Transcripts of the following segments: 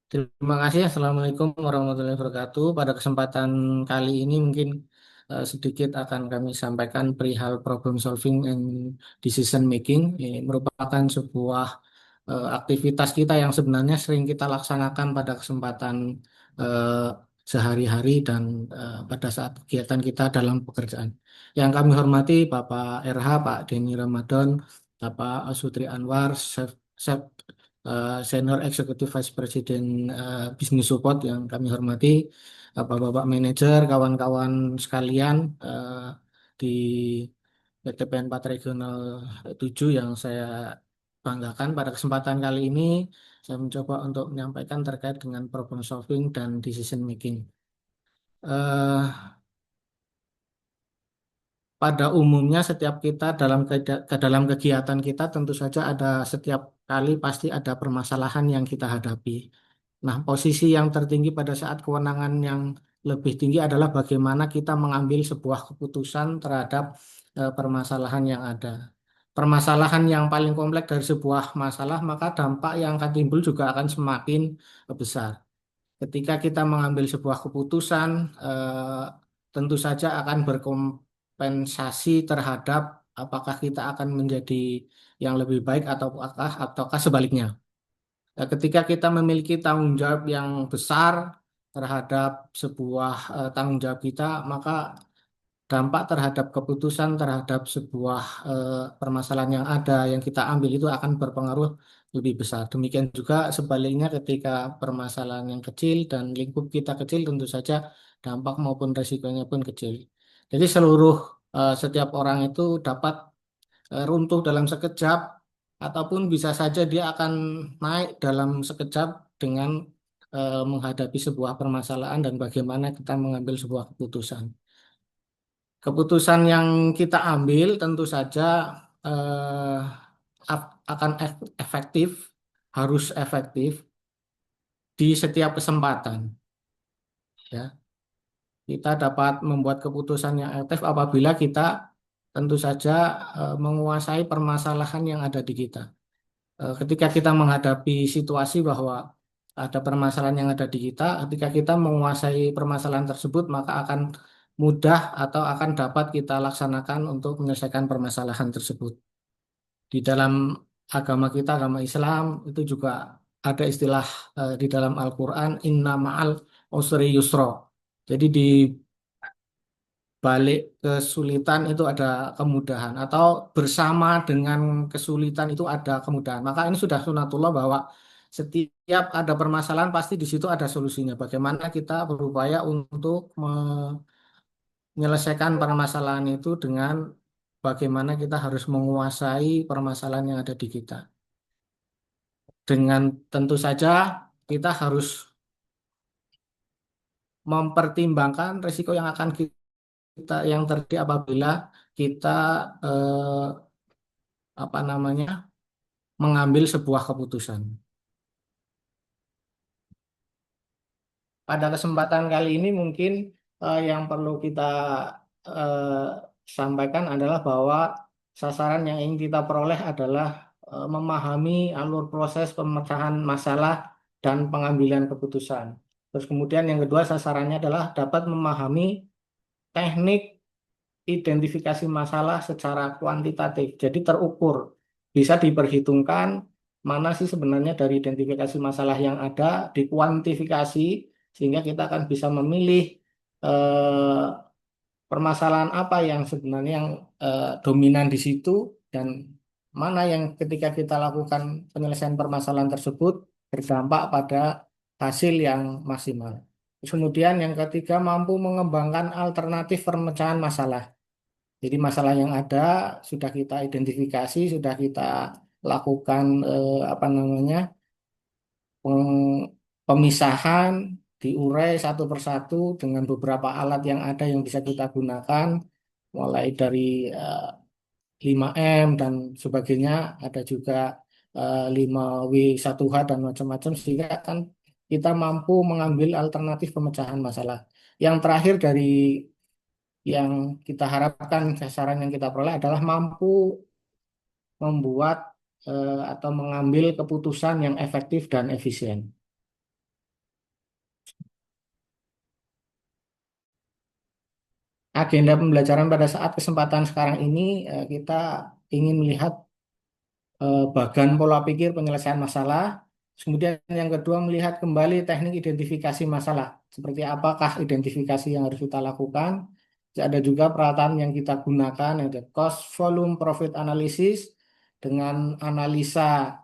Terima kasih. Assalamualaikum warahmatullahi wabarakatuh. Pada kesempatan kali ini mungkin sedikit akan kami sampaikan perihal problem solving and decision making. Ini merupakan sebuah aktivitas kita yang sebenarnya sering kita laksanakan pada kesempatan eh, sehari-hari dan pada saat kegiatan kita dalam pekerjaan. Yang kami hormati Bapak RH, Pak Denny Ramadan, Bapak Sutri Anwar, Senior Executive Vice President Business Support yang kami hormati, Bapak-Bapak manajer, kawan-kawan sekalian di PT PN 4 Regional 7 yang saya banggakan. Pada kesempatan kali ini saya mencoba untuk menyampaikan terkait dengan problem solving dan decision making. Eh, Pada umumnya setiap kita dalam kegiatan kita tentu saja ada setiap kali pasti ada permasalahan yang kita hadapi. Nah, posisi yang tertinggi pada saat kewenangan yang lebih tinggi adalah bagaimana kita mengambil sebuah keputusan terhadap permasalahan yang ada. Permasalahan yang paling kompleks dari sebuah masalah, maka dampak yang akan timbul juga akan semakin besar. Ketika kita mengambil sebuah keputusan, tentu saja akan berkompensasi terhadap apakah kita akan menjadi yang lebih baik ataukah sebaliknya. Ketika kita memiliki tanggung jawab yang besar terhadap sebuah tanggung jawab kita, maka dampak terhadap keputusan terhadap sebuah permasalahan yang ada yang kita ambil itu akan berpengaruh lebih besar. Demikian juga sebaliknya ketika permasalahan yang kecil dan lingkup kita kecil tentu saja dampak maupun resikonya pun kecil. Jadi setiap orang itu dapat runtuh dalam sekejap ataupun bisa saja dia akan naik dalam sekejap dengan menghadapi sebuah permasalahan dan bagaimana kita mengambil sebuah keputusan. Keputusan yang kita ambil tentu saja eh, akan efektif, harus efektif di setiap kesempatan. Ya, kita dapat membuat keputusan yang efektif apabila kita tentu saja menguasai permasalahan yang ada di kita. Ketika kita menghadapi situasi bahwa ada permasalahan yang ada di kita, ketika kita menguasai permasalahan tersebut, maka akan mudah atau akan dapat kita laksanakan untuk menyelesaikan permasalahan tersebut. Di dalam agama kita, agama Islam, itu juga ada istilah di dalam Al-Quran, Inna ma'al usri yusro. Jadi di balik kesulitan itu ada kemudahan atau bersama dengan kesulitan itu ada kemudahan. Maka ini sudah sunatullah bahwa setiap ada permasalahan pasti di situ ada solusinya. Bagaimana kita berupaya untuk menyelesaikan permasalahan itu dengan bagaimana kita harus menguasai permasalahan yang ada di kita. Dengan tentu saja kita harus mempertimbangkan risiko yang akan yang terjadi apabila kita eh, apa namanya mengambil sebuah keputusan. Pada kesempatan kali ini mungkin yang perlu kita eh, sampaikan adalah bahwa sasaran yang ingin kita peroleh adalah memahami alur proses pemecahan masalah dan pengambilan keputusan. Terus kemudian yang kedua sasarannya adalah dapat memahami teknik identifikasi masalah secara kuantitatif. Jadi terukur, bisa diperhitungkan mana sih sebenarnya dari identifikasi masalah yang ada, dikuantifikasi sehingga kita akan bisa memilih eh, permasalahan apa yang sebenarnya yang dominan di situ dan mana yang ketika kita lakukan penyelesaian permasalahan tersebut berdampak pada hasil yang maksimal. Terus kemudian yang ketiga mampu mengembangkan alternatif pemecahan masalah. Jadi masalah yang ada sudah kita identifikasi, sudah kita lakukan apa namanya pemisahan, diurai satu persatu dengan beberapa alat yang ada yang bisa kita gunakan, mulai dari 5M dan sebagainya, ada juga 5W1H dan macam-macam sehingga kan kita mampu mengambil alternatif pemecahan masalah. Yang terakhir dari yang kita harapkan sasaran yang kita peroleh adalah mampu membuat atau mengambil keputusan yang efektif dan efisien. agenda pembelajaran pada saat kesempatan sekarang ini kita ingin melihat bagan pola pikir penyelesaian masalah. Kemudian yang kedua melihat kembali teknik identifikasi masalah. Seperti apakah identifikasi yang harus kita lakukan. Ada juga peralatan yang kita gunakan, ada cost volume profit analysis dengan analisa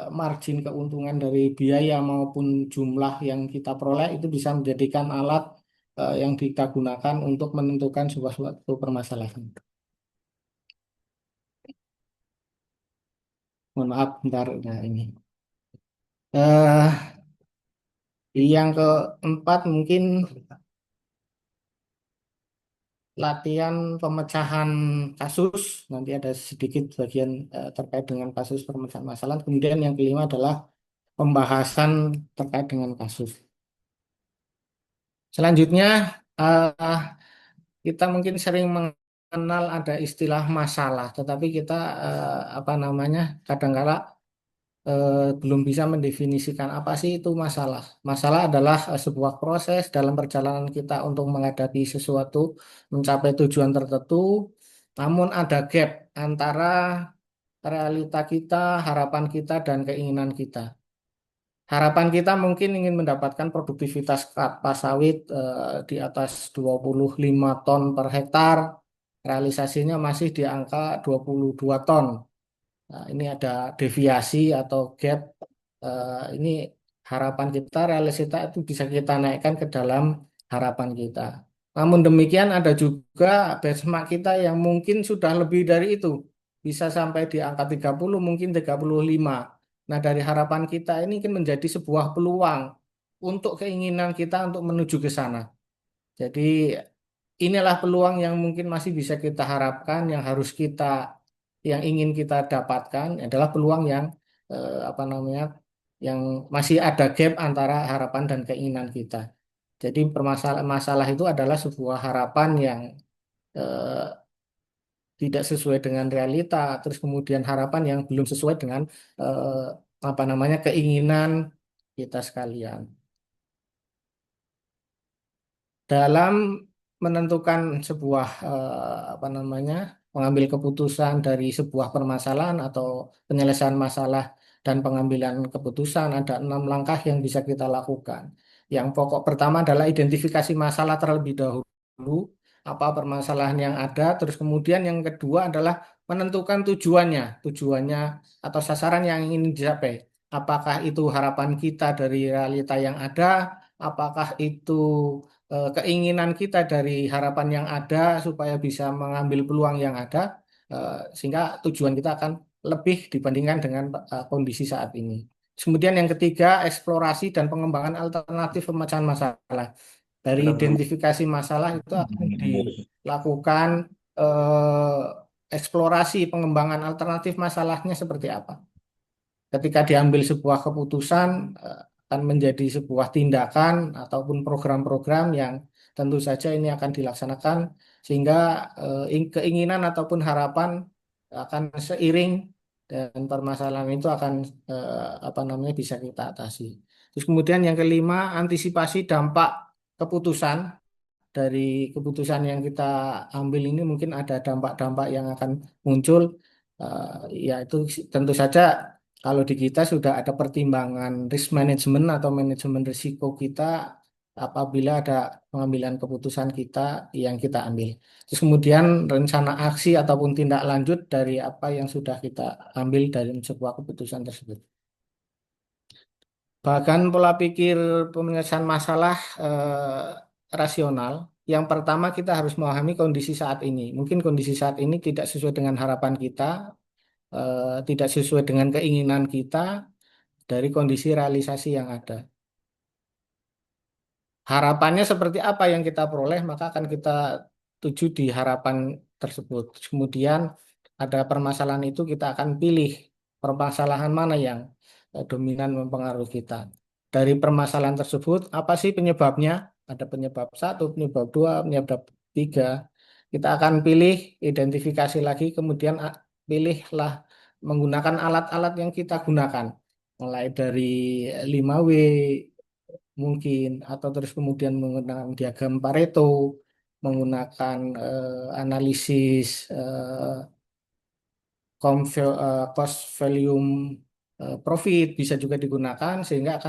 margin keuntungan dari biaya maupun jumlah yang kita peroleh itu bisa menjadikan alat yang kita gunakan untuk menentukan sebuah suatu permasalahan. Mohon maaf, bentar. Nah, ini. eh yang keempat mungkin latihan pemecahan kasus. Nanti ada sedikit bagian terkait dengan kasus pemecahan masalah. Kemudian yang kelima adalah pembahasan terkait dengan kasus. Selanjutnya, eh, kita mungkin sering mengenal ada istilah masalah, tetapi kita apa namanya kadang-kala belum bisa mendefinisikan apa sih itu masalah. Masalah adalah sebuah proses dalam perjalanan kita untuk menghadapi sesuatu, mencapai tujuan tertentu, namun ada gap antara realita kita, harapan kita, dan keinginan kita. Harapan kita mungkin ingin mendapatkan produktivitas kelapa sawit di atas 25 ton per hektar. Realisasinya masih di angka 22 ton. Nah, ini ada deviasi atau gap. Ini harapan kita, realisita itu bisa kita naikkan ke dalam harapan kita. Namun demikian ada juga benchmark kita yang mungkin sudah lebih dari itu. Bisa sampai di angka 30, mungkin 35. Nah, dari harapan kita ini kan menjadi sebuah peluang untuk keinginan kita untuk menuju ke sana. Jadi inilah peluang yang mungkin masih bisa kita harapkan, yang harus kita, yang ingin kita dapatkan adalah peluang yang apa namanya, yang masih ada gap antara harapan dan keinginan kita. Jadi permasalahan masalah itu adalah sebuah harapan yang eh, tidak sesuai dengan realita, terus kemudian harapan yang belum sesuai dengan eh, apa namanya keinginan kita sekalian. Dalam menentukan sebuah apa namanya mengambil keputusan dari sebuah permasalahan atau penyelesaian masalah dan pengambilan keputusan ada 6 langkah yang bisa kita lakukan. Yang pokok pertama adalah identifikasi masalah terlebih dahulu, apa permasalahan yang ada, terus kemudian yang kedua adalah menentukan tujuannya atau sasaran yang ingin dicapai. Apakah itu harapan kita dari realita yang ada, apakah itu keinginan kita dari harapan yang ada supaya bisa mengambil peluang yang ada, sehingga tujuan kita akan lebih dibandingkan dengan kondisi saat ini. Kemudian yang ketiga, eksplorasi dan pengembangan alternatif pemecahan masalah. Dari identifikasi masalah itu akan dilakukan eksplorasi pengembangan alternatif masalahnya seperti apa. Ketika diambil sebuah keputusan akan menjadi sebuah tindakan ataupun program-program yang tentu saja ini akan dilaksanakan sehingga keinginan ataupun harapan akan seiring dan permasalahan itu akan apa namanya bisa kita atasi. Terus kemudian yang kelima, antisipasi dampak keputusan. Dari keputusan yang kita ambil ini mungkin ada dampak-dampak yang akan muncul. Ya itu tentu saja kalau di kita sudah ada pertimbangan risk management atau manajemen risiko kita apabila ada pengambilan keputusan kita yang kita ambil. Terus kemudian rencana aksi ataupun tindak lanjut dari apa yang sudah kita ambil dari sebuah keputusan tersebut. Bahkan pola pikir penyelesaian masalah rasional. Yang pertama kita harus memahami kondisi saat ini. Mungkin kondisi saat ini tidak sesuai dengan harapan kita, tidak sesuai dengan keinginan kita dari kondisi realisasi yang ada. Harapannya seperti apa yang kita peroleh, maka akan kita tuju di harapan tersebut. Kemudian ada permasalahan itu kita akan pilih permasalahan mana yang dominan mempengaruhi kita. Dari permasalahan tersebut, apa sih penyebabnya? Ada penyebab satu, penyebab dua, penyebab tiga. Kita akan pilih, identifikasi lagi, kemudian pilihlah menggunakan alat-alat yang kita gunakan. Mulai dari 5W, mungkin atau terus kemudian menggunakan diagram Pareto menggunakan analisis cost volume profit bisa juga digunakan sehingga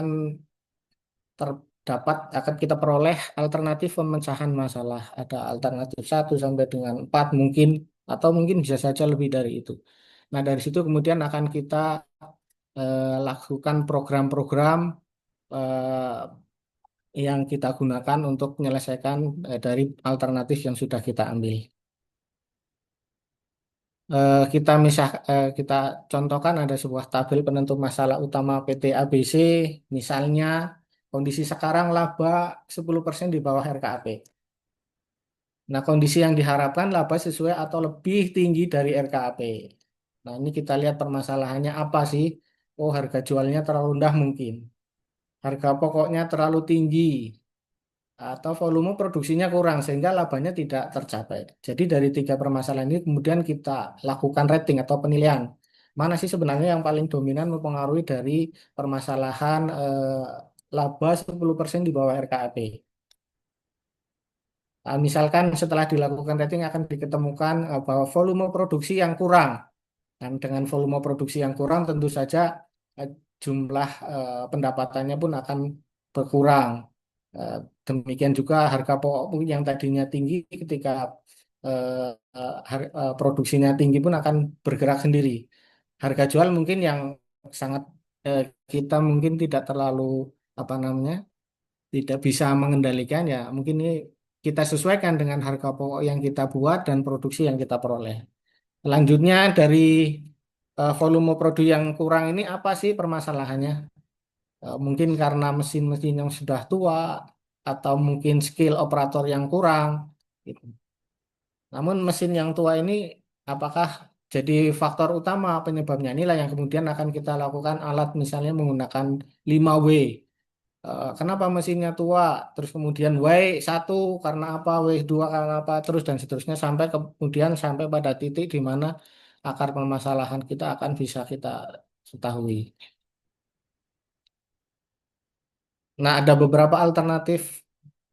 terdapat akan kita peroleh alternatif pemecahan masalah. Ada alternatif 1 sampai dengan 4 mungkin atau mungkin bisa saja lebih dari itu. Nah, dari situ kemudian akan kita lakukan program-program yang kita gunakan untuk menyelesaikan dari alternatif yang sudah kita ambil. Kita contohkan ada sebuah tabel penentu masalah utama PT ABC, misalnya kondisi sekarang laba 10% di bawah RKAP. Nah, kondisi yang diharapkan laba sesuai atau lebih tinggi dari RKAP. Nah, ini kita lihat permasalahannya apa sih? Oh, harga jualnya terlalu rendah mungkin. Harga pokoknya terlalu tinggi atau volume produksinya kurang sehingga labanya tidak tercapai. Jadi dari tiga permasalahan ini kemudian kita lakukan rating atau penilaian. Mana sih sebenarnya yang paling dominan mempengaruhi dari permasalahan laba 10% di bawah RKAP. Nah, misalkan setelah dilakukan rating akan diketemukan bahwa volume produksi yang kurang. Dan dengan volume produksi yang kurang tentu saja eh, jumlah pendapatannya pun akan berkurang. Eh, Demikian juga harga pokok pun yang tadinya tinggi ketika produksinya tinggi pun akan bergerak sendiri. Harga jual mungkin yang sangat kita mungkin tidak terlalu apa namanya tidak bisa mengendalikan ya mungkin ini kita sesuaikan dengan harga pokok yang kita buat dan produksi yang kita peroleh. Selanjutnya dari volume produk yang kurang ini apa sih permasalahannya? Mungkin karena mesin-mesin yang sudah tua atau mungkin skill operator yang kurang. Gitu. Namun mesin yang tua ini apakah jadi faktor utama penyebabnya? Inilah yang kemudian akan kita lakukan alat misalnya menggunakan 5W. Kenapa mesinnya tua? Terus kemudian W1 karena apa? W2 karena apa? Terus dan seterusnya sampai kemudian sampai pada titik di mana akar permasalahan kita akan bisa kita ketahui. Nah, ada beberapa alternatif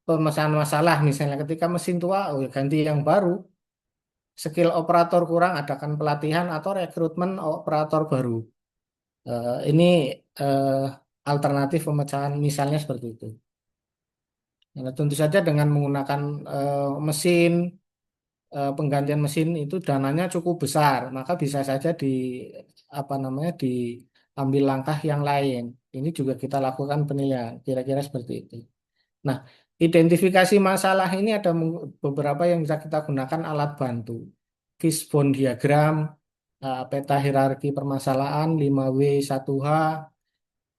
pemecahan masalah. Misalnya ketika mesin tua, oh ya ganti yang baru. Skill operator kurang, adakan pelatihan atau rekrutmen operator baru. Ini eh, alternatif pemecahan misalnya seperti itu. Nah, tentu saja dengan menggunakan mesin penggantian mesin itu dananya cukup besar, maka bisa saja di apa namanya diambil langkah yang lain. Ini juga kita lakukan penilaian, kira-kira seperti itu. Nah, identifikasi masalah ini ada beberapa yang bisa kita gunakan alat bantu. Fishbone diagram, peta hierarki permasalahan 5W 1H,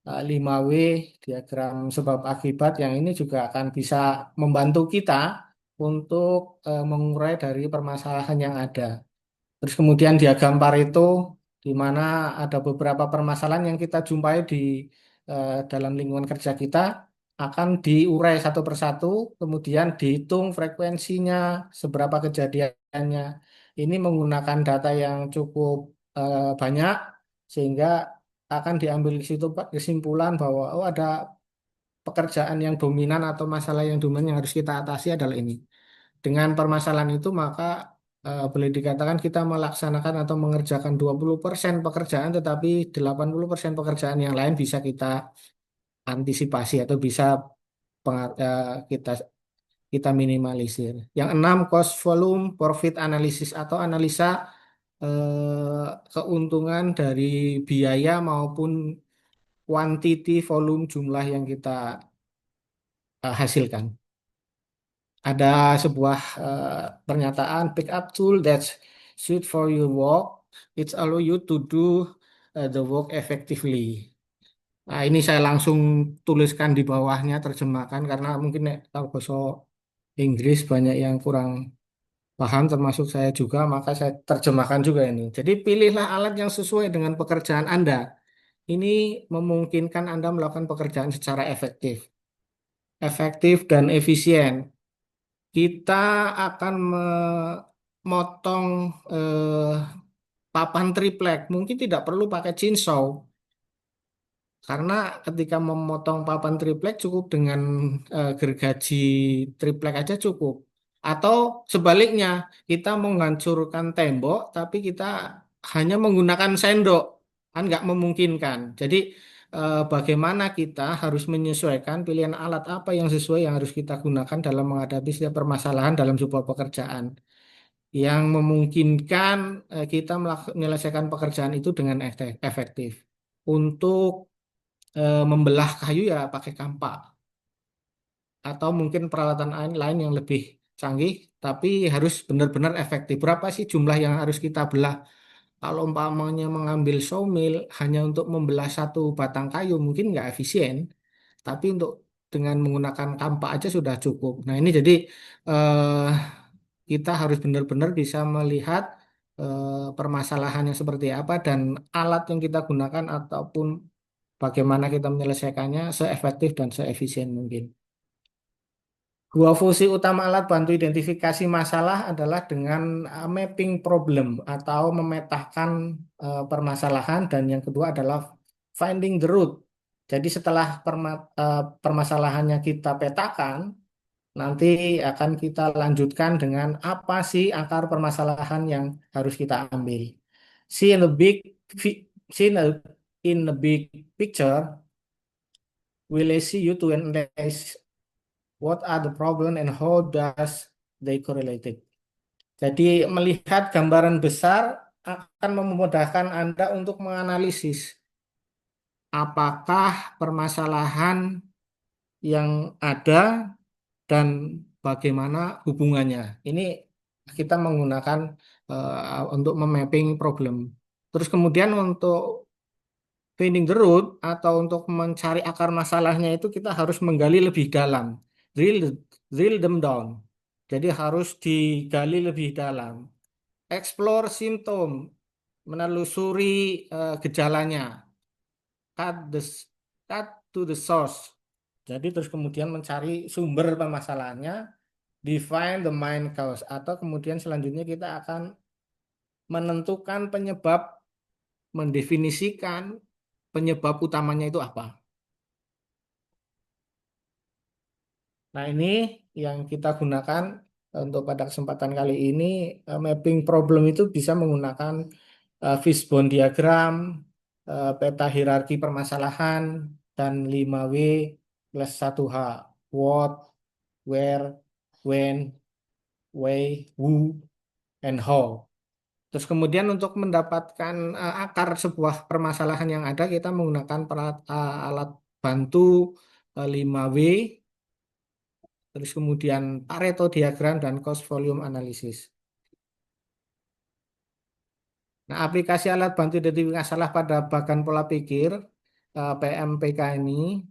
5W diagram sebab akibat yang ini juga akan bisa membantu kita untuk mengurai dari permasalahan yang ada. Terus kemudian diagram Pareto di mana ada beberapa permasalahan yang kita jumpai di dalam lingkungan kerja kita akan diurai satu persatu, kemudian dihitung frekuensinya, seberapa kejadiannya. Ini menggunakan data yang cukup banyak sehingga akan diambil di situ kesimpulan bahwa oh ada pekerjaan yang dominan atau masalah yang dominan yang harus kita atasi adalah ini. Dengan permasalahan itu maka boleh dikatakan kita melaksanakan atau mengerjakan 20% pekerjaan tetapi 80% pekerjaan yang lain bisa kita antisipasi atau bisa kita kita minimalisir. Yang enam cost volume profit analysis atau analisa keuntungan dari biaya maupun quantity volume jumlah yang kita hasilkan. Ada sebuah pernyataan pick up tool that suit for your work. It's allow you to do the work effectively. Nah, ini saya langsung tuliskan di bawahnya terjemahkan karena mungkin kalau bahasa Inggris banyak yang kurang paham termasuk saya juga maka saya terjemahkan juga ini. Jadi pilihlah alat yang sesuai dengan pekerjaan Anda. Ini memungkinkan Anda melakukan pekerjaan secara efektif dan efisien. Kita akan memotong papan triplek. Mungkin tidak perlu pakai chainsaw, karena ketika memotong papan triplek cukup dengan gergaji triplek aja cukup. Atau sebaliknya, kita menghancurkan tembok, tapi kita hanya menggunakan sendok, kan nggak memungkinkan. Jadi bagaimana kita harus menyesuaikan pilihan alat apa yang sesuai yang harus kita gunakan dalam menghadapi setiap permasalahan dalam sebuah pekerjaan yang memungkinkan kita menyelesaikan pekerjaan itu dengan efektif. Untuk membelah kayu ya pakai kampak atau mungkin peralatan lain yang lebih canggih, tapi harus benar-benar efektif. Berapa sih jumlah yang harus kita belah? Kalau umpamanya mengambil sawmill hanya untuk membelah satu batang kayu mungkin nggak efisien, tapi untuk dengan menggunakan kampak aja sudah cukup. Nah ini jadi eh, kita harus benar-benar bisa melihat permasalahannya seperti apa dan alat yang kita gunakan ataupun bagaimana kita menyelesaikannya seefektif dan seefisien mungkin. Dua fungsi utama alat bantu identifikasi masalah adalah dengan mapping problem atau memetakan permasalahan dan yang kedua adalah finding the root. Jadi setelah permasalahannya kita petakan, nanti akan kita lanjutkan dengan apa sih akar permasalahan yang harus kita ambil. See in the big see in the big picture will see you to analyze what are the problem and how does they correlated. Jadi melihat gambaran besar akan memudahkan Anda untuk menganalisis apakah permasalahan yang ada dan bagaimana hubungannya. Ini kita menggunakan untuk memapping problem. Terus kemudian untuk finding the root atau untuk mencari akar masalahnya itu kita harus menggali lebih dalam, drill drill them down. Jadi harus digali lebih dalam. Explore symptom, menelusuri gejalanya. Cut the cut to the source. Jadi terus kemudian mencari sumber permasalahannya, define the main cause atau kemudian selanjutnya kita akan menentukan penyebab, mendefinisikan penyebab utamanya itu apa. Nah, ini yang kita gunakan untuk pada kesempatan kali ini mapping problem itu bisa menggunakan fishbone diagram, peta hierarki permasalahan dan 5W plus 1H. What, where, when, why, who, and how. Terus kemudian untuk mendapatkan akar sebuah permasalahan yang ada kita menggunakan alat bantu 5W. Terus kemudian Pareto diagram dan cost volume analysis. Nah, aplikasi alat bantu identifikasi masalah pada bagan pola pikir PMPK ini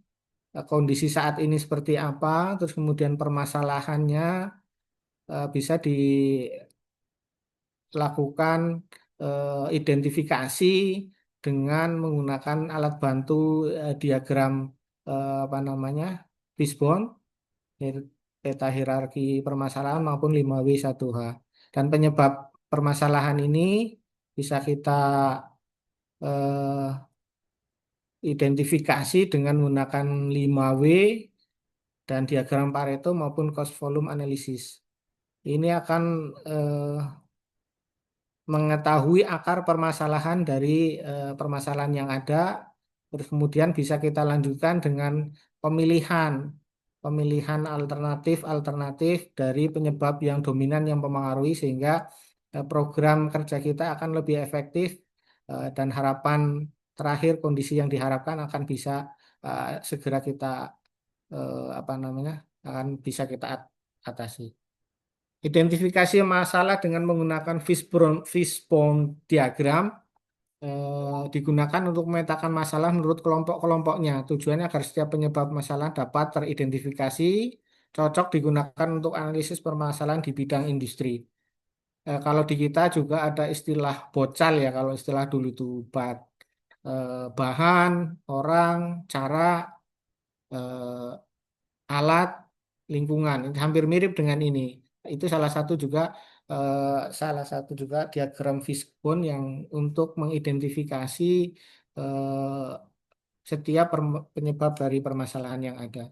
kondisi saat ini seperti apa, terus kemudian permasalahannya bisa dilakukan identifikasi dengan menggunakan alat bantu diagram apa namanya fishbone peta hierarki permasalahan maupun 5W1H. Dan penyebab permasalahan ini bisa kita eh, identifikasi dengan menggunakan 5W dan diagram Pareto maupun cost volume analysis. Ini akan mengetahui akar permasalahan dari permasalahan yang ada, terus kemudian bisa kita lanjutkan dengan pemilihan pemilihan alternatif dari penyebab yang dominan yang mempengaruhi sehingga program kerja kita akan lebih efektif dan harapan terakhir kondisi yang diharapkan akan bisa segera kita apa namanya akan bisa kita atasi. Identifikasi masalah dengan menggunakan fishbone diagram digunakan untuk memetakan masalah menurut kelompok-kelompoknya. Tujuannya agar setiap penyebab masalah dapat teridentifikasi, cocok digunakan untuk analisis permasalahan di bidang industri. Kalau di kita juga ada istilah bocal ya, kalau istilah dulu itu bahan, orang, cara, eh, alat, lingkungan. Ini hampir mirip dengan ini. Itu salah satu juga diagram fishbone yang untuk mengidentifikasi setiap penyebab dari permasalahan yang ada.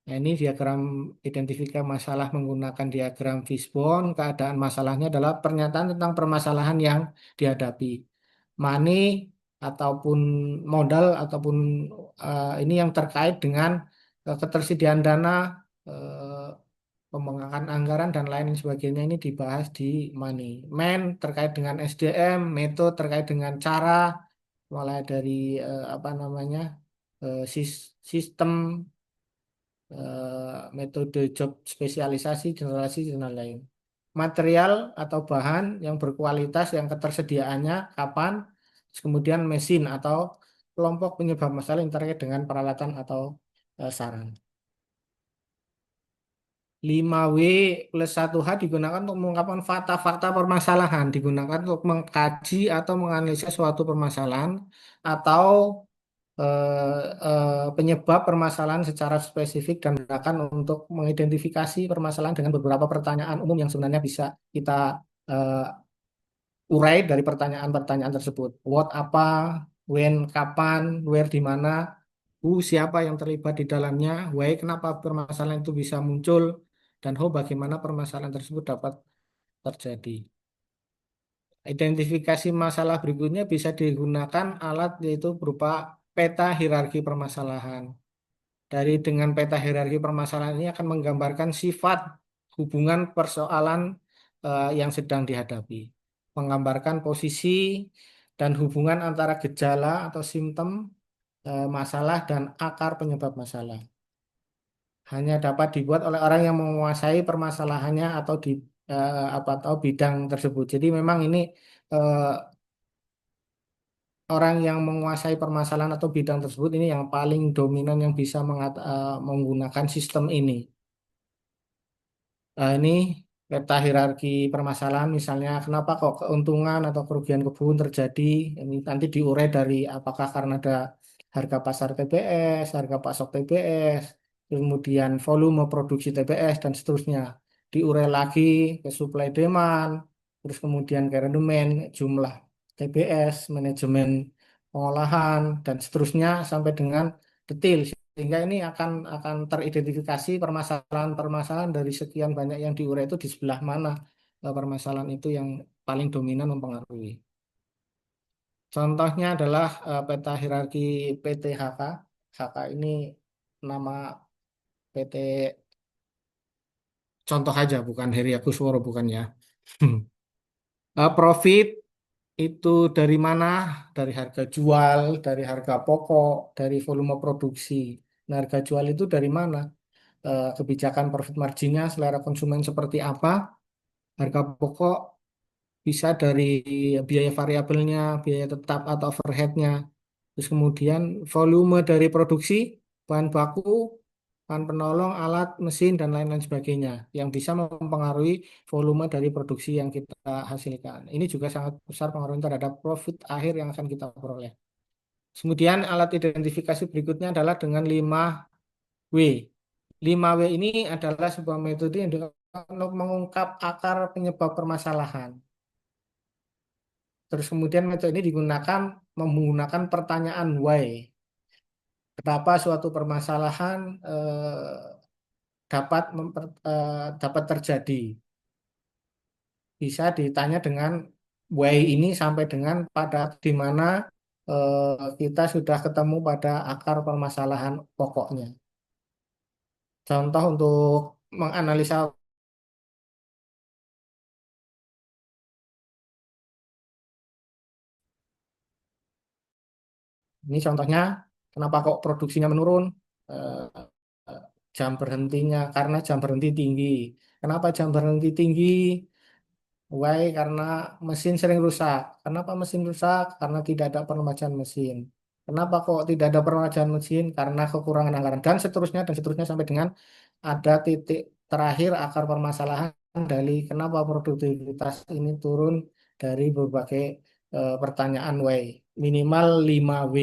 Nah, ini diagram identifikasi masalah menggunakan diagram fishbone. Keadaan masalahnya adalah pernyataan tentang permasalahan yang dihadapi. Money ataupun modal ataupun ini yang terkait dengan ketersediaan dana, eh, pembengkakan anggaran dan lain sebagainya ini dibahas di money. Man terkait dengan SDM, metode terkait dengan cara, mulai dari apa namanya sistem, metode job spesialisasi, generalisasi, dan lain-lain. Material atau bahan yang berkualitas, yang ketersediaannya kapan, terus kemudian mesin atau kelompok penyebab masalah yang terkait dengan peralatan atau sarana. 5W plus 1H digunakan untuk mengungkapkan fakta-fakta permasalahan, digunakan untuk mengkaji atau menganalisis suatu permasalahan atau penyebab permasalahan secara spesifik dan bahkan untuk mengidentifikasi permasalahan dengan beberapa pertanyaan umum yang sebenarnya bisa kita eh, urai dari pertanyaan-pertanyaan tersebut. What apa, when kapan, where di mana, who siapa yang terlibat di dalamnya, why kenapa permasalahan itu bisa muncul, dan how bagaimana permasalahan tersebut dapat terjadi. Identifikasi masalah berikutnya bisa digunakan alat yaitu berupa peta hierarki permasalahan. Dengan peta hierarki permasalahan ini akan menggambarkan sifat hubungan persoalan yang sedang dihadapi, menggambarkan posisi dan hubungan antara gejala atau simptom masalah dan akar penyebab masalah. Hanya dapat dibuat oleh orang yang menguasai permasalahannya atau di apa atau bidang tersebut. Jadi memang ini eh, orang yang menguasai permasalahan atau bidang tersebut ini yang paling dominan yang bisa menggunakan sistem ini. Ini peta hierarki permasalahan, misalnya kenapa kok keuntungan atau kerugian kebun terjadi. Ini nanti diurai dari apakah karena ada harga pasar TBS, harga pasok TBS, kemudian volume produksi TBS dan seterusnya. Diurai lagi ke supply demand, terus kemudian ke rendemen, jumlah TBS, manajemen pengolahan dan seterusnya sampai dengan detail, sehingga ini akan teridentifikasi permasalahan-permasalahan dari sekian banyak yang diurai itu di sebelah mana permasalahan itu yang paling dominan mempengaruhi. Contohnya adalah peta hierarki PTHK. HK ini nama PT, contoh aja, bukan Heri Agus bukan ya. Profit itu dari mana? Dari harga jual, dari harga pokok, dari volume produksi. Nah, harga jual itu dari mana? Kebijakan profit marginnya, selera konsumen seperti apa, harga pokok bisa dari biaya variabelnya, biaya tetap atau overheadnya, terus kemudian volume dari produksi, bahan baku, bahan penolong, alat, mesin, dan lain-lain sebagainya, yang bisa mempengaruhi volume dari produksi yang kita hasilkan. Ini juga sangat besar pengaruhnya terhadap profit akhir yang akan kita peroleh. Kemudian alat identifikasi berikutnya adalah dengan 5W. 5W ini adalah sebuah metode yang digunakan untuk mengungkap akar penyebab permasalahan. Terus kemudian metode ini digunakan menggunakan pertanyaan why. Kenapa suatu permasalahan dapat terjadi? Bisa ditanya dengan why ini sampai dengan pada di mana kita sudah ketemu pada akar permasalahan pokoknya. Contoh untuk menganalisa ini, contohnya kenapa kok produksinya menurun? Eh, eh, Jam berhentinya karena jam berhenti tinggi. Kenapa jam berhenti tinggi? Why? Karena mesin sering rusak. Kenapa mesin rusak? Karena tidak ada peremajaan mesin. Kenapa kok tidak ada peremajaan mesin? Karena kekurangan anggaran dan seterusnya sampai dengan ada titik terakhir akar permasalahan dari kenapa produktivitas ini turun dari berbagai pertanyaan why. Minimal 5W.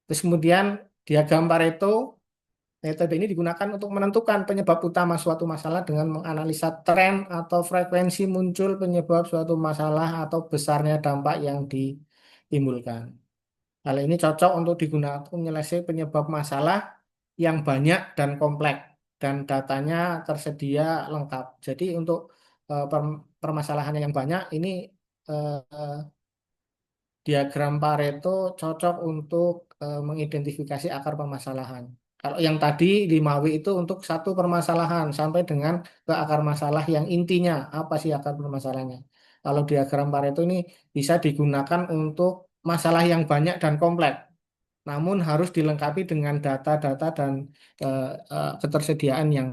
Terus kemudian diagram Pareto, metode ini digunakan untuk menentukan penyebab utama suatu masalah dengan menganalisa tren atau frekuensi muncul penyebab suatu masalah atau besarnya dampak yang ditimbulkan. Hal ini cocok untuk digunakan untuk menyelesaikan penyebab masalah yang banyak dan kompleks dan datanya tersedia lengkap. Jadi untuk permasalahan yang banyak ini eh, diagram Pareto cocok untuk mengidentifikasi akar permasalahan. Kalau yang tadi 5W itu untuk satu permasalahan sampai dengan ke akar masalah yang intinya apa sih akar permasalahannya. Kalau diagram Pareto ini bisa digunakan untuk masalah yang banyak dan kompleks, namun harus dilengkapi dengan data-data dan ketersediaan yang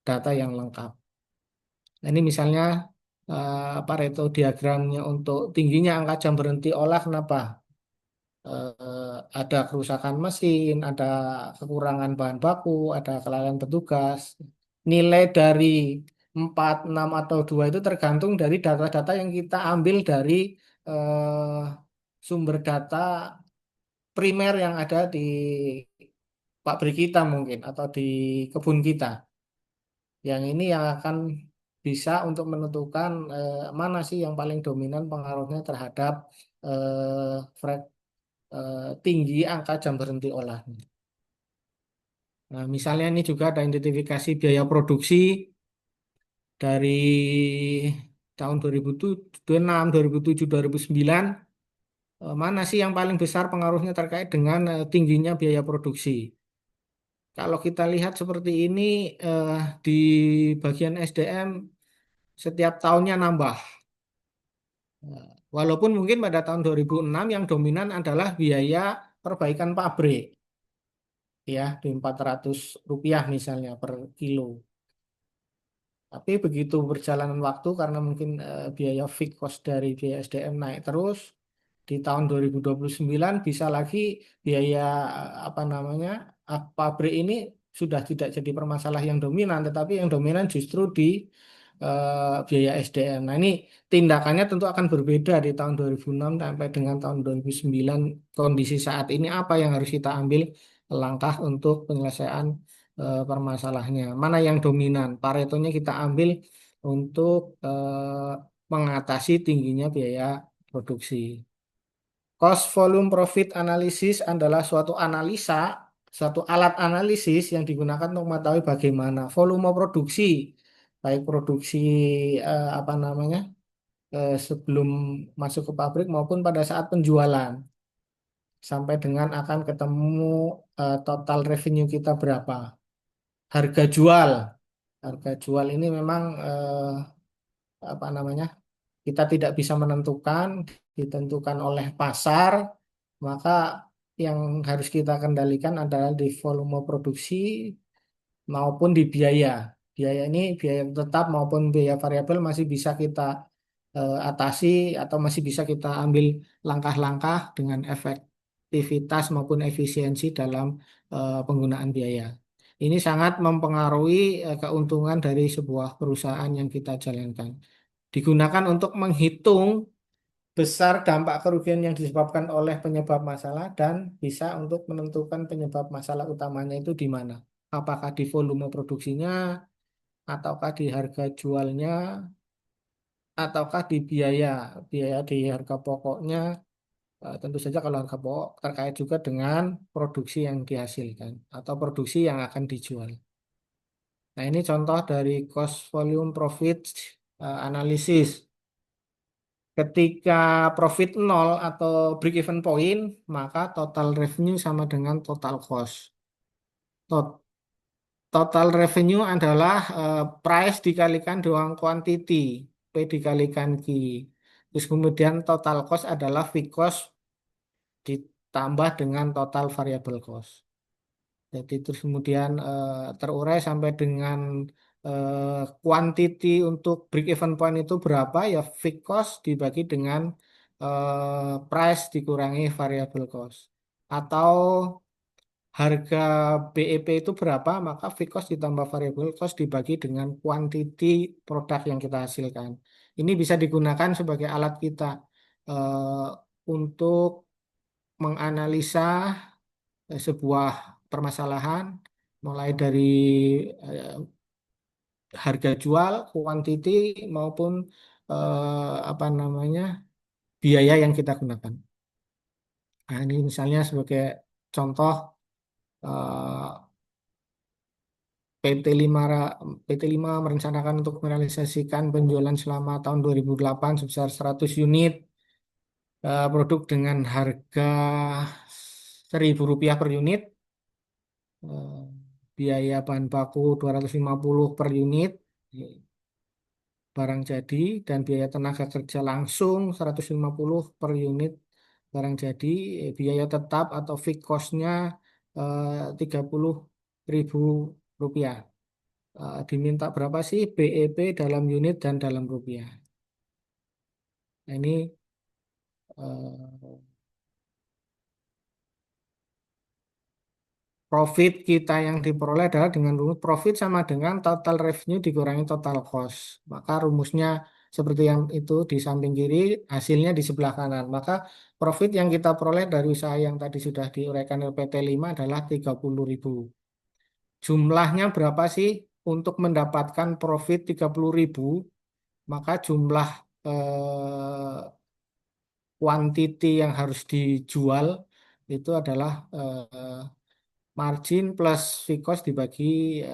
data yang lengkap. Nah, ini misalnya Pareto diagramnya untuk tingginya angka jam berhenti olah kenapa? Ada kerusakan mesin, ada kekurangan bahan baku, ada kelalaian petugas. Nilai dari 4, 6 atau 2 itu tergantung dari data-data yang kita ambil dari sumber data primer yang ada di pabrik kita mungkin atau di kebun kita. Yang ini yang akan bisa untuk menentukan mana sih yang paling dominan pengaruhnya terhadap tinggi angka jam berhenti olahnya. Nah, misalnya ini juga ada identifikasi biaya produksi dari tahun 2006, 2007, 2009. Mana sih yang paling besar pengaruhnya terkait dengan tingginya biaya produksi? Kalau kita lihat seperti ini, eh, di bagian SDM setiap tahunnya nambah. Walaupun mungkin pada tahun 2006 yang dominan adalah biaya perbaikan pabrik, ya, di Rp400 misalnya per kilo. Tapi begitu berjalanan waktu karena mungkin biaya fixed cost dari biaya SDM naik terus, di tahun 2029 bisa lagi biaya apa namanya pabrik ini sudah tidak jadi permasalahan yang dominan, tetapi yang dominan justru di biaya SDM. Nah, ini tindakannya tentu akan berbeda di tahun 2006 sampai dengan tahun 2009. Kondisi saat ini apa yang harus kita ambil langkah untuk penyelesaian permasalahannya. Mana yang dominan? Paretonya kita ambil untuk mengatasi tingginya biaya produksi. Cost volume profit analysis adalah suatu analisa, suatu alat analisis yang digunakan untuk mengetahui bagaimana volume produksi, baik produksi apa namanya sebelum masuk ke pabrik maupun pada saat penjualan, sampai dengan akan ketemu total revenue kita berapa. Harga jual, harga jual ini memang apa namanya kita tidak bisa menentukan, ditentukan oleh pasar, maka yang harus kita kendalikan adalah di volume produksi maupun di biaya. Biaya ini biaya tetap maupun biaya variabel masih bisa kita atasi atau masih bisa kita ambil langkah-langkah dengan efektivitas maupun efisiensi dalam penggunaan biaya. Ini sangat mempengaruhi keuntungan dari sebuah perusahaan yang kita jalankan. Digunakan untuk menghitung besar dampak kerugian yang disebabkan oleh penyebab masalah dan bisa untuk menentukan penyebab masalah utamanya itu di mana. Apakah di volume produksinya, ataukah di harga jualnya, ataukah di biaya, biaya di harga pokoknya. Tentu saja kalau harga pokok terkait juga dengan produksi yang dihasilkan atau produksi yang akan dijual. Nah, ini contoh dari cost volume profit analisis. Ketika profit nol atau break even point, maka total revenue sama dengan total cost. Tot- Total revenue adalah price dikalikan dengan quantity, P dikalikan Q. Terus kemudian total cost adalah fixed cost ditambah dengan total variable cost. Jadi terus kemudian terurai sampai dengan quantity untuk break even point itu berapa ya fixed cost dibagi dengan price dikurangi variable cost. Atau harga BEP itu berapa maka fixed cost ditambah variable cost dibagi dengan quantity produk yang kita hasilkan. Ini bisa digunakan sebagai alat kita eh, untuk menganalisa sebuah permasalahan mulai dari eh, harga jual, kuantiti maupun apa namanya biaya yang kita gunakan. Nah, ini misalnya sebagai contoh PT 5 merencanakan untuk merealisasikan penjualan selama tahun 2008 sebesar 100 unit produk dengan harga Rp1.000 per unit, eh, biaya bahan baku 250 per unit barang jadi, dan biaya tenaga kerja langsung 150 per unit barang jadi, biaya tetap atau fixed cost-nya Rp30.000. Diminta berapa sih BEP dalam unit dan dalam rupiah. Nah, ini eh, profit kita yang diperoleh adalah dengan rumus profit sama dengan total revenue dikurangi total cost. Maka rumusnya seperti yang itu di samping kiri, hasilnya di sebelah kanan. Maka profit yang kita peroleh dari usaha yang tadi sudah diuraikan oleh PT 5 adalah 30.000. Jumlahnya berapa sih untuk mendapatkan profit 30.000? Maka jumlah eh, quantity yang harus dijual itu adalah margin plus fixed cost dibagi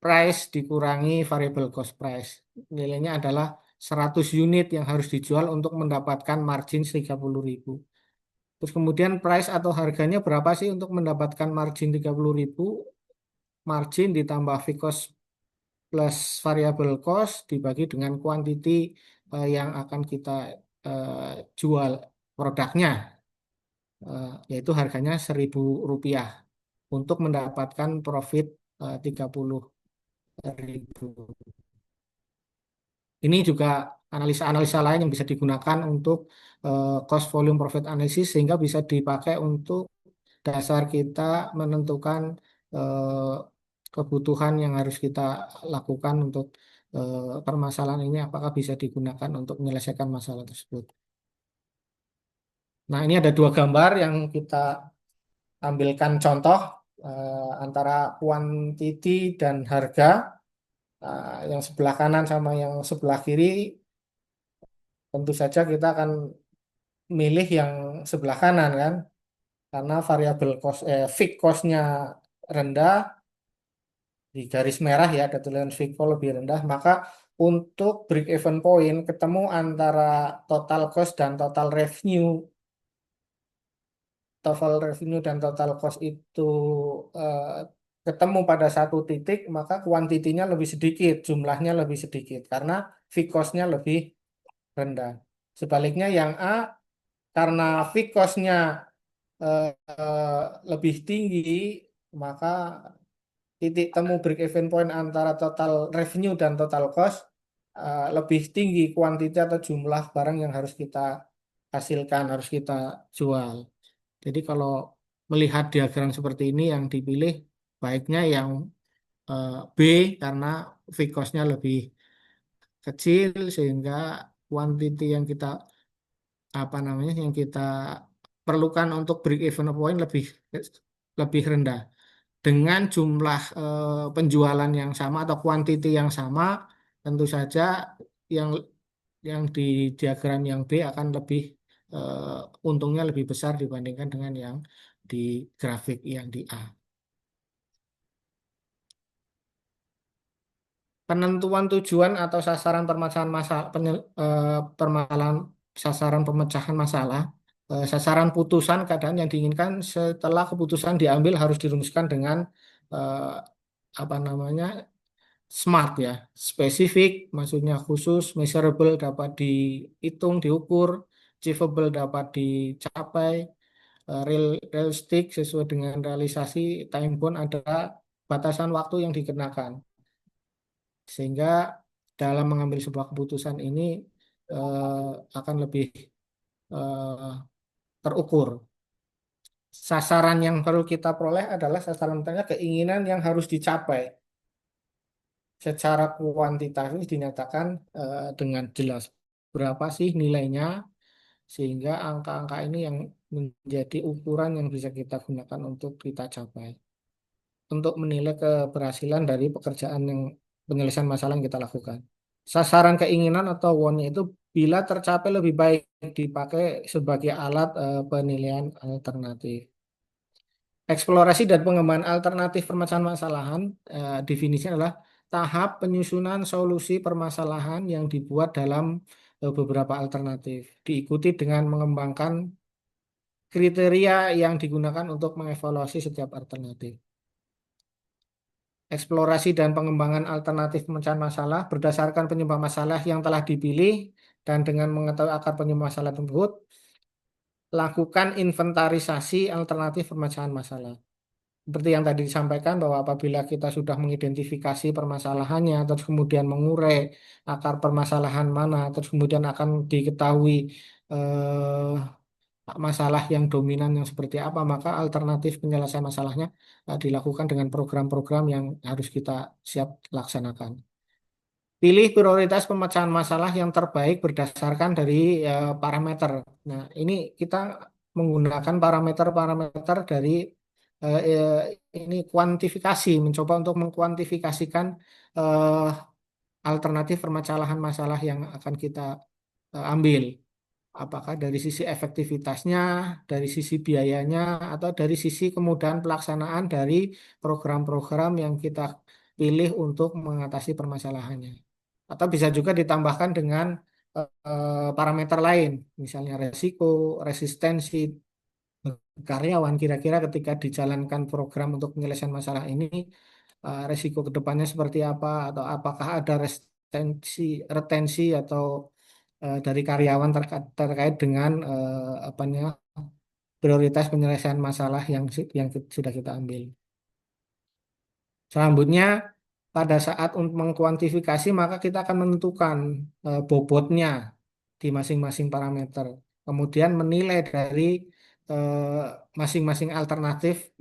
price dikurangi variable cost price. Nilainya adalah 100 unit yang harus dijual untuk mendapatkan margin 30.000. Terus kemudian price atau harganya berapa sih untuk mendapatkan margin 30.000? Margin ditambah fixed cost plus variable cost dibagi dengan quantity yang akan kita jual produknya, yaitu harganya Rp1.000 untuk mendapatkan profit 30.000. Ini juga analisa-analisa lain yang bisa digunakan untuk cost volume profit analysis sehingga bisa dipakai untuk dasar kita menentukan eh, kebutuhan yang harus kita lakukan untuk permasalahan ini apakah bisa digunakan untuk menyelesaikan masalah tersebut. Nah, ini ada dua gambar yang kita ambilkan contoh antara kuantiti dan harga. Yang sebelah kanan sama yang sebelah kiri, tentu saja kita akan milih yang sebelah kanan kan, karena variabel cost, fixed cost-nya rendah, di garis merah ya ada tulisan fixed cost lebih rendah, maka untuk break even point ketemu antara total cost dan total revenue dan total cost itu eh, ketemu pada satu titik, maka kuantitinya lebih sedikit, jumlahnya lebih sedikit karena fixed cost-nya lebih rendah. Sebaliknya yang A, karena fixed cost-nya eh, eh, lebih tinggi, maka titik temu break even point antara total revenue dan total cost lebih tinggi kuantiti atau jumlah barang yang harus kita hasilkan, harus kita jual. Jadi kalau melihat diagram seperti ini yang dipilih baiknya yang B, karena fixed cost-nya lebih kecil sehingga kuantiti yang kita apa namanya yang kita perlukan untuk break even point lebih lebih rendah. Dengan jumlah penjualan yang sama atau kuantiti yang sama, tentu saja yang di diagram yang B akan lebih untungnya lebih besar dibandingkan dengan yang di grafik yang di A. Penentuan tujuan atau sasaran permasalahan masalah permasalahan sasaran pemecahan masalah, sasaran putusan keadaan yang diinginkan setelah keputusan diambil harus dirumuskan dengan eh, apa namanya SMART ya, spesifik maksudnya khusus, measurable dapat dihitung, diukur, achievable dapat dicapai, realistik sesuai dengan realisasi, time bound ada batasan waktu yang dikenakan. Sehingga dalam mengambil sebuah keputusan ini akan lebih eh, terukur. Sasaran yang perlu kita peroleh adalah sasaran utama keinginan yang harus dicapai. Secara kuantitatif dinyatakan dengan jelas berapa sih nilainya sehingga angka-angka ini yang menjadi ukuran yang bisa kita gunakan untuk kita capai untuk menilai keberhasilan dari pekerjaan yang penyelesaian masalah yang kita lakukan. Sasaran keinginan atau want itu bila tercapai lebih baik dipakai sebagai alat penilaian alternatif. Eksplorasi dan pengembangan alternatif permasalahan masalahan definisinya adalah tahap penyusunan solusi permasalahan yang dibuat dalam beberapa alternatif, diikuti dengan mengembangkan kriteria yang digunakan untuk mengevaluasi setiap alternatif. Eksplorasi dan pengembangan alternatif pemecahan masalah berdasarkan penyebab masalah yang telah dipilih dan dengan mengetahui akar penyebab masalah tersebut, lakukan inventarisasi alternatif pemecahan masalah. Seperti yang tadi disampaikan bahwa apabila kita sudah mengidentifikasi permasalahannya, terus kemudian mengurai akar permasalahan mana, terus kemudian akan diketahui masalah yang dominan yang seperti apa, maka alternatif penyelesaian masalahnya dilakukan dengan program-program yang harus kita siap laksanakan. Pilih prioritas pemecahan masalah yang terbaik berdasarkan dari parameter. Nah, ini kita menggunakan parameter-parameter dari ini kuantifikasi, mencoba untuk mengkuantifikasikan eh, alternatif permasalahan masalah yang akan kita ambil. Apakah dari sisi efektivitasnya, dari sisi biayanya, atau dari sisi kemudahan pelaksanaan dari program-program yang kita pilih untuk mengatasi permasalahannya. Atau bisa juga ditambahkan dengan parameter lain, misalnya resiko, resistensi karyawan. Kira-kira ketika dijalankan program untuk penyelesaian masalah ini, resiko kedepannya seperti apa, atau apakah ada retensi atau dari karyawan terkait dengan prioritas penyelesaian masalah yang sudah kita ambil. Selanjutnya, pada saat untuk mengkuantifikasi, maka kita akan menentukan bobotnya di masing-masing parameter. Kemudian menilai dari eh, masing-masing alternatif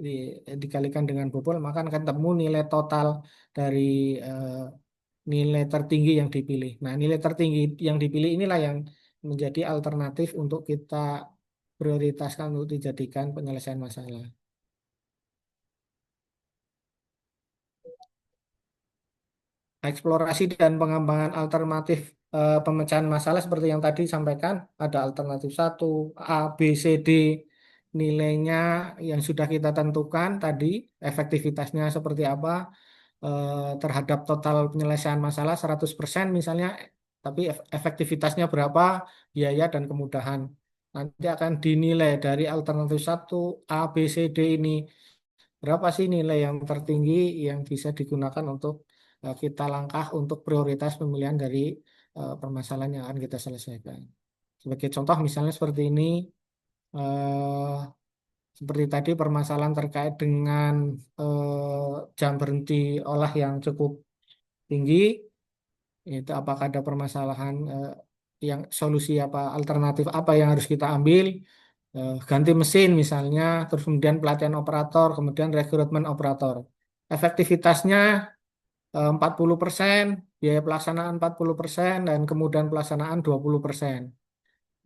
dikalikan dengan bobot, maka akan ketemu nilai total dari eh, nilai tertinggi yang dipilih. Nah, nilai tertinggi yang dipilih inilah yang menjadi alternatif untuk kita prioritaskan untuk dijadikan penyelesaian masalah. Eksplorasi dan pengembangan alternatif pemecahan masalah seperti yang tadi disampaikan, ada alternatif satu, A, B, C, D, nilainya yang sudah kita tentukan tadi, efektivitasnya seperti apa, terhadap total penyelesaian masalah 100% misalnya, tapi efektivitasnya berapa, biaya dan kemudahan. Nanti akan dinilai dari alternatif satu, A, B, C, D ini. Berapa sih nilai yang tertinggi yang bisa digunakan untuk kita langkah untuk prioritas pemilihan dari permasalahan yang akan kita selesaikan. Sebagai contoh misalnya seperti ini, eh, seperti tadi permasalahan terkait dengan jam berhenti olah yang cukup tinggi, itu apakah ada permasalahan yang solusi apa alternatif apa yang harus kita ambil, ganti mesin misalnya, terus kemudian pelatihan operator, kemudian rekrutmen operator. Efektivitasnya 40%, biaya pelaksanaan 40%, dan kemudian pelaksanaan 20%.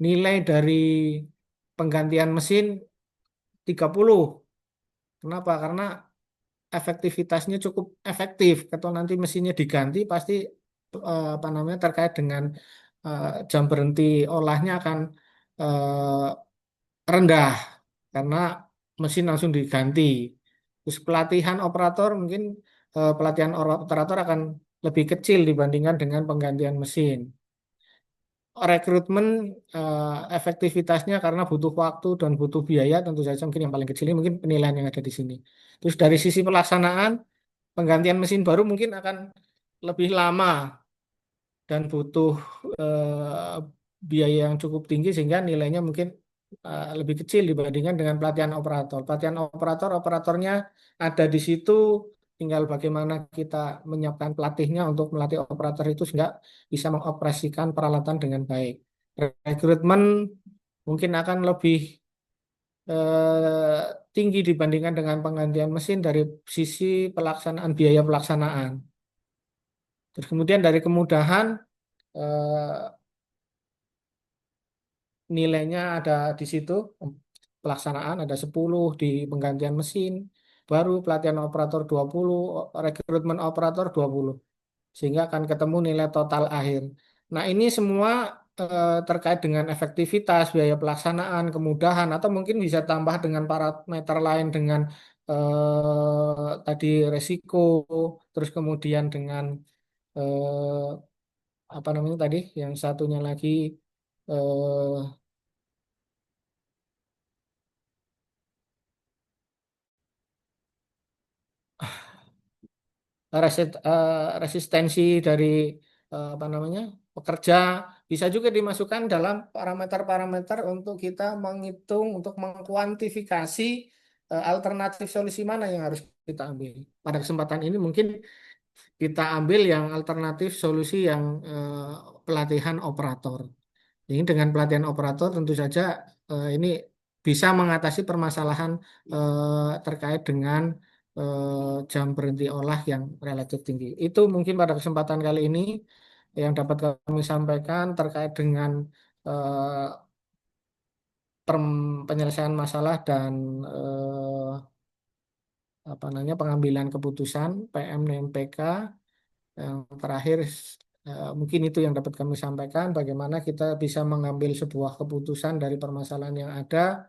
Nilai dari penggantian mesin 30. Kenapa? Karena efektivitasnya cukup efektif. Kalau nanti mesinnya diganti, pasti apa namanya terkait dengan jam berhenti olahnya akan eh, rendah karena mesin langsung diganti. Terus pelatihan operator mungkin pelatihan operator akan lebih kecil dibandingkan dengan penggantian mesin. Rekrutmen efektivitasnya karena butuh waktu dan butuh biaya tentu saja mungkin yang paling kecil ini mungkin penilaian yang ada di sini. Terus dari sisi pelaksanaan penggantian mesin baru mungkin akan lebih lama dan butuh eh, biaya yang cukup tinggi sehingga nilainya mungkin lebih kecil dibandingkan dengan pelatihan operator. Pelatihan operator, operatornya ada di situ, tinggal bagaimana kita menyiapkan pelatihnya untuk melatih operator itu sehingga bisa mengoperasikan peralatan dengan baik. Rekrutmen mungkin akan lebih tinggi dibandingkan dengan penggantian mesin dari sisi pelaksanaan biaya pelaksanaan. Terus kemudian dari kemudahan eh, nilainya ada di situ, pelaksanaan ada 10 di penggantian mesin baru, pelatihan operator 20, rekrutmen operator 20, sehingga akan ketemu nilai total akhir. Nah, ini semua terkait dengan efektivitas biaya pelaksanaan, kemudahan, atau mungkin bisa tambah dengan parameter lain dengan tadi resiko, terus kemudian dengan apa namanya tadi, yang satunya lagi eh, resistensi dari apa namanya pekerja bisa juga dimasukkan dalam parameter-parameter untuk kita menghitung untuk mengkuantifikasi alternatif solusi mana yang harus kita ambil. Pada kesempatan ini mungkin kita ambil yang alternatif solusi yang pelatihan operator. Ini dengan pelatihan operator tentu saja ini bisa mengatasi permasalahan terkait dengan jam berhenti olah yang relatif tinggi. Itu mungkin pada kesempatan kali ini yang dapat kami sampaikan terkait dengan eh, penyelesaian masalah dan apa namanya pengambilan keputusan PM dan PK. Yang terakhir, mungkin itu yang dapat kami sampaikan, bagaimana kita bisa mengambil sebuah keputusan dari permasalahan yang ada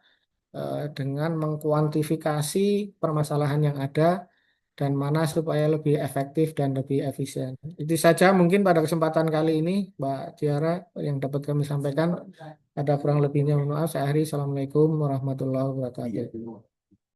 dengan mengkuantifikasi permasalahan yang ada dan mana supaya lebih efektif dan lebih efisien. Itu saja mungkin pada kesempatan kali ini, Mbak Tiara, yang dapat kami sampaikan. Ada kurang lebihnya, mohon maaf. Saya akhiri. Assalamualaikum warahmatullahi wabarakatuh.